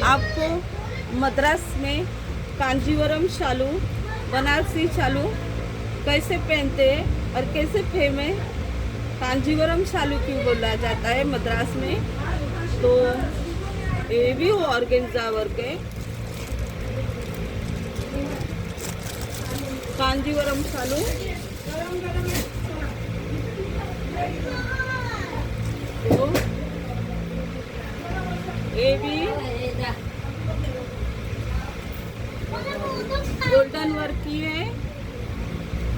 आपको मद्रास में कांजीवरम शालू, बनारसी शालू कैसे पहनते हैं और कैसे फेमस कांजीवरम शालू क्यों बोला जाता है मद्रास में, तो ये भी ऑर्गेन्जा वर्क है। कांजीवरम शालू तो ये भी गोल्डन वर्क की है।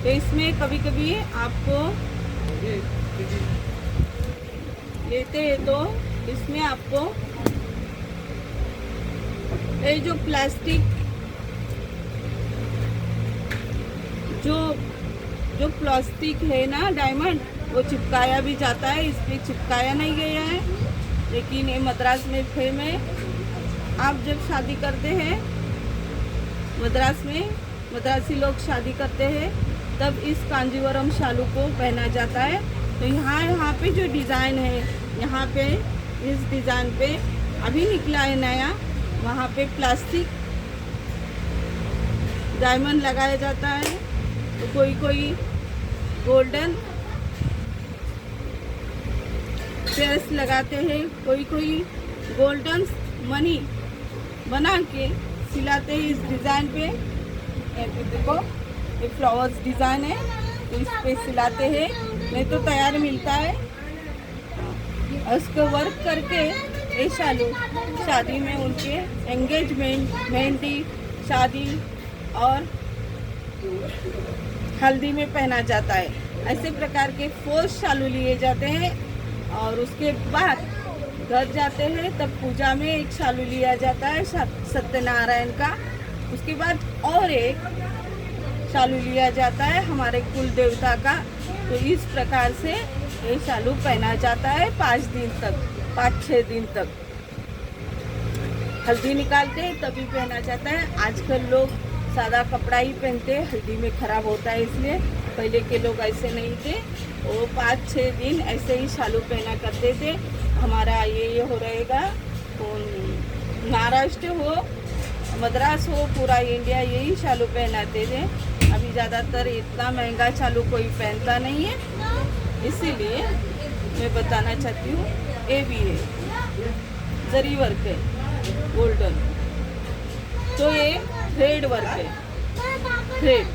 तो इसमें कभी कभी आपको लेते हैं तो इसमें आपको ये जो प्लास्टिक जो प्लास्टिक है ना डायमंड, वो चिपकाया भी जाता है, इस पे चिपकाया नहीं गया है। लेकिन ये मद्रास में फेम है। आप जब शादी करते हैं मद्रास में, मद्रासी लोग शादी करते हैं, तब इस कांजीवरम शालू को पहना जाता है। तो यहाँ पे जो डिज़ाइन है, यहाँ पे इस डिज़ाइन पे अभी निकला है नया, वहाँ पे प्लास्टिक डायमंड लगाया जाता है। तो कोई कोई गोल्डन पेयर्स लगाते हैं, कोई कोई गोल्डन मनी बना के सिलाते हैं इस डिज़ाइन पे। देखो ये फ्लावर्स डिज़ाइन है, तो इस पे सिलाते हैं, नहीं तो तैयार मिलता है। और उसको वर्क करके ये शालू शादी में, उनके एंगेजमेंट, मेहंदी, शादी और हल्दी में पहना जाता है। ऐसे प्रकार के 4 शालू लिए जाते हैं और उसके बाद घर जाते हैं, तब पूजा में एक शालू लिया जाता है सत्यनारायण का। उसके बाद और एक शालू लिया जाता है हमारे कुल देवता का। तो इस प्रकार से ये शालू पहना जाता है 5 दिन तक, 5-6 दिन तक। हल्दी निकालते हैं तभी पहना जाता है। आजकल लोग सादा कपड़ा ही पहनते हैं, हल्दी में खराब होता है इसलिए। पहले के लोग ऐसे नहीं थे, वो 5-6 दिन ऐसे ही शालू पहना करते थे। हमारा ये हो रहेगा, महाराष्ट्र हो, मद्रास हो, पूरा इंडिया यही शालू पहनाते थे। अभी ज़्यादातर इतना महंगा शालू कोई पहनता नहीं है, इसीलिए मैं बताना चाहती हूँ। ये भी है, जरी वर्क है, गोल्डन। तो ये थ्रेड वर्क है, थ्रेड।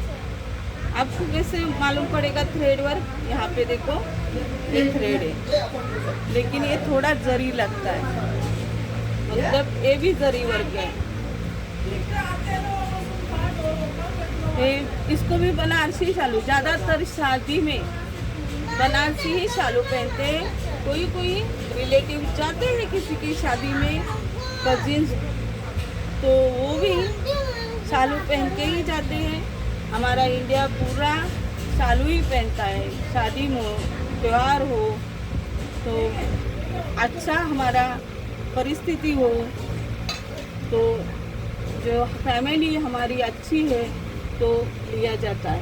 आपको कैसे मालूम पड़ेगा थ्रेड वर्क? यहाँ पे देखो ये थ्रेड है, लेकिन ये थोड़ा जरी लगता है, मतलब ये भी जरी वर्क है। इसको भी बनारसी शालू, ज़्यादातर शादी में बनारसी ही शालू पहनते हैं। कोई कोई रिलेटिव जाते हैं किसी की शादी में, कजिन्स, तो वो भी शालू पहन के ही जाते हैं। हमारा इंडिया पूरा शालू ही पहनता है। शादी हो, त्यौहार हो, तो अच्छा हमारा परिस्थिति हो, तो जो फैमिली हमारी अच्छी है तो लिया जाता है।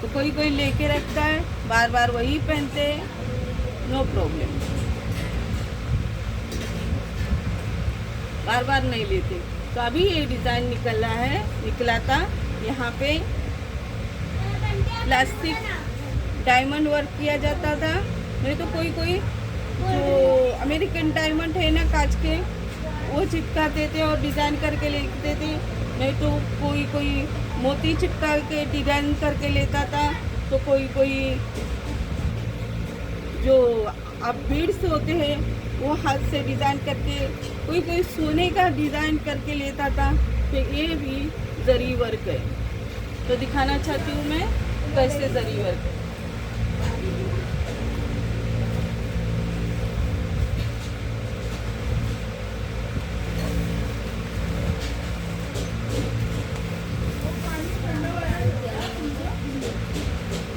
तो कोई कोई लेके रखता है, बार बार वही पहनते हैं, नो प्रॉब्लम, बार बार नहीं लेते। तो अभी ये डिज़ाइन निकला था। यहाँ पे प्लास्टिक डायमंड वर्क किया जाता था। नहीं तो कोई कोई जो अमेरिकन डायमंड है ना, कांच के, वो चिपकाते थे और डिज़ाइन करके लेते थे। नहीं तो कोई कोई मोती चिपका के डिज़ाइन करके लेता था। तो कोई कोई जो अब बीड्स होते हैं वो हाथ से डिज़ाइन करके, कोई कोई सोने का डिज़ाइन करके लेता था। तो ये भी जरी वर्क है। तो दिखाना चाहती हूँ मैं कैसे जरी वर्क है।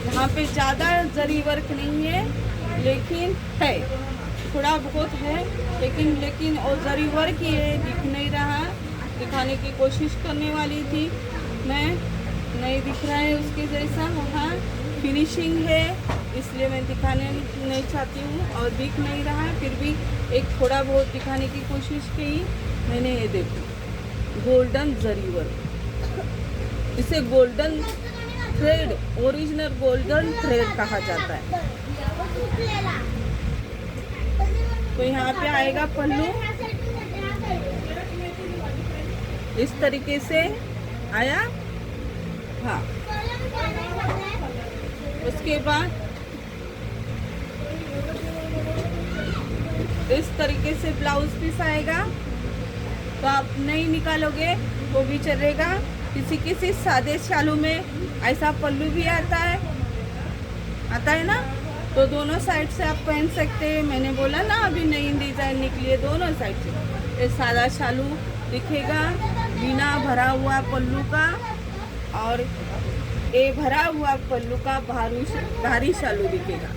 यहाँ पे ज़्यादा जरी वर्क नहीं है, लेकिन है, थोड़ा बहुत है, लेकिन और जरी वर्क ही है, दिख नहीं रहा। दिखाने की कोशिश करने वाली थी मैं, नहीं दिख रहा है उसके जैसा। वहाँ फिनिशिंग है, इसलिए मैं दिखाने नहीं चाहती हूँ और दिख नहीं रहा है, फिर भी एक थोड़ा बहुत दिखाने की कोशिश की मैंने। ये देखो गोल्डन जरी वर्क, इसे golden thread, original golden thread कहा जाता है। तो यहाँ पे आएगा पल्लू, इस तरीके से आया। हाँ, उसके बाद इस तरीके से ब्लाउज पीस आएगा। तो आप नहीं निकालोगे वो भी चलेगा। किसी किसी सादे शालू में ऐसा पल्लू भी आता है ना, तो दोनों साइड से आप पहन सकते हैं। मैंने बोला ना अभी नई डिज़ाइन निकली है, दोनों साइड से। ये सादा शालू दिखेगा बिना भरा हुआ पल्लू का, और ये भरा हुआ पल्लू का भारी शालू दिखेगा।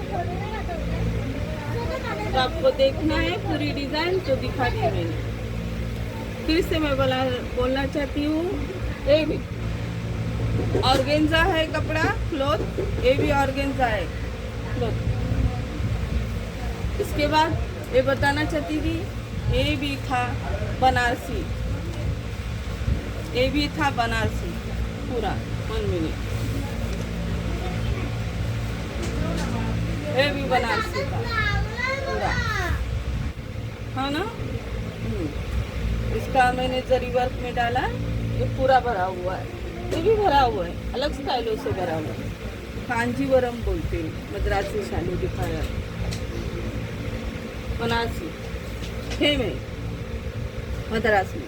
तो आपको देखना है पूरी डिज़ाइन, तो दिखा दी मैंने। फिर से मैं बोलना चाहती हूँ, ये भी ऑर्गेन्जा है कपड़ा, क्लॉथ, ये भी ऑर्गेन्जा है क्लॉथ। इसके बाद ये बताना चाहती थी, ये भी था बनारसी, ये भी था बनारसी पूरा 1 मिनट, ये भी बनारसी था पूरा, हाँ ना। इसका मैंने जरी वर्क में डाला, ये पूरा भरा हुआ है, ये भी भरा हुआ है, अलग स्टाइलों से भरा हुआ है। कांजीवरम बोलते हैं, मद्रासी शालू दिखाया, बनारसी फेम है मद्रास में।